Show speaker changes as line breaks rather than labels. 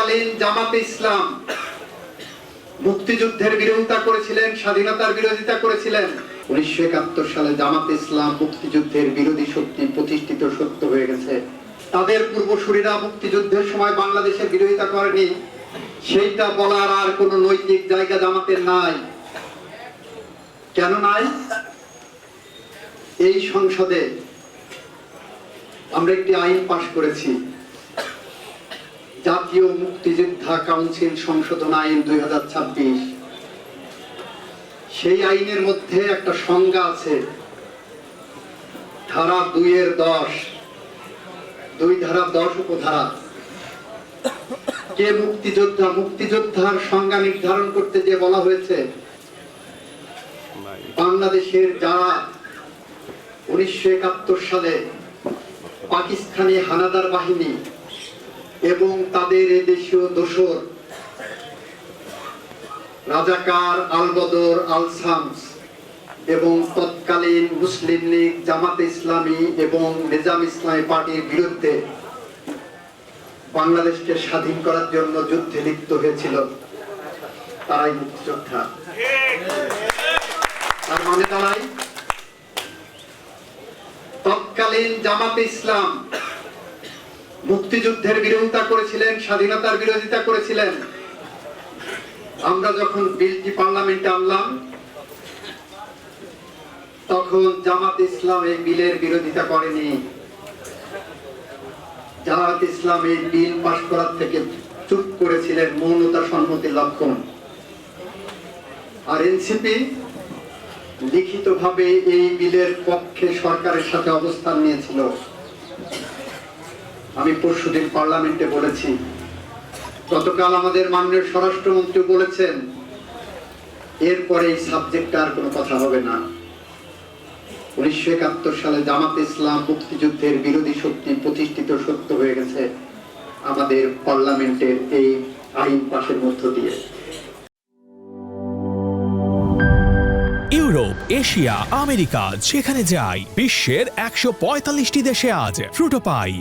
তৎকালীন জামাতে ইসলাম মুক্তিযুদ্ধের বিরোধিতা করেছিলেন, স্বাধীনতার বিরোধিতা করেছিলেন। 1971 সালে জামাতে ইসলাম মুক্তিযুদ্ধের বিরোধী শক্তি প্রতিষ্ঠিত সত্য হয়ে গেছে। তাদের পূর্বসূরীরা মুক্তিযুদ্ধের সময় বাংলাদেশের বিরোধিতা করেনি, সেইটা বলার আর কোন নৈতিক জায়গা জামাতের নাই। কেন নাই? এই সংসদে আমরা একটি আইন পাশ করেছি, জাতীয় মুক্তিযোদ্ধা কাউন্সিল সংশোধন আইন 2026। সেই আইনের মধ্যে একটা সংজ্ঞা আছে, ধারা 2-10, 2 ধারা 10 উপধারা। কে মুক্তিযোদ্ধা? মুক্তিযোদ্ধার সংজ্ঞা নির্ধারণ করতে যে বলা হয়েছে, বাংলাদেশের যারা 1971 সালে পাকিস্তানি হানাদার বাহিনী এবং তাদের এদেশীয় দোসর রাজাকার, আল বদর, আল শামস এবং তৎকালীন মুসলিম লীগ, জামাতে ইসলামী এবং নিজাম ইসলামী পার্টির বিরুদ্ধে বাংলাদেশকে স্বাধীন করার জন্য যুদ্ধে লিপ্ত হয়েছিল, তারাই মুক্তিযোদ্ধা। তার মানে দাঁড়ায়, তৎকালীন জামাতে ইসলাম মুক্তিযুদ্ধের বিরোধিতা করেছিলেন, স্বাধীনতার বিরোধিতা করেছিলেন। আমরা যখন বিলটি পার্লামেন্টে আনলাম, তখন জামাতে ইসলাম এই বিলের বিরোধিতা করেনি। জামাতে ইসলাম এই বিল পাশ করার থেকে চুপ করেছিলেন, মৌনতা সম্মতির লক্ষণ। আর এনসিপি লিখিতভাবে এই বিলের পক্ষে সরকারের সাথে অবস্থান নিয়েছিল। আমি পরশুদিন পার্লামেন্টে বলেছি, গতকাল আমাদের মাননীয় স্বরাষ্ট্রমন্ত্রী বলেছেন, এরপরে এই সাবজেক্টে আর কোনো কথা হবে না। 1971 সালে জামাতে ইসলাম মুক্তিযুদ্ধের বিরোধী শক্তি প্রতিষ্ঠিত সত্য হয়ে গেছে আমাদের পার্লামেন্টের এই আইন পাশের মধ্য দিয়ে।
ইউরোপ, এশিয়া, আমেরিকা যেখানে যাই, বিশ্বের 145টি দেশে আজ ফ্রুটো পাই।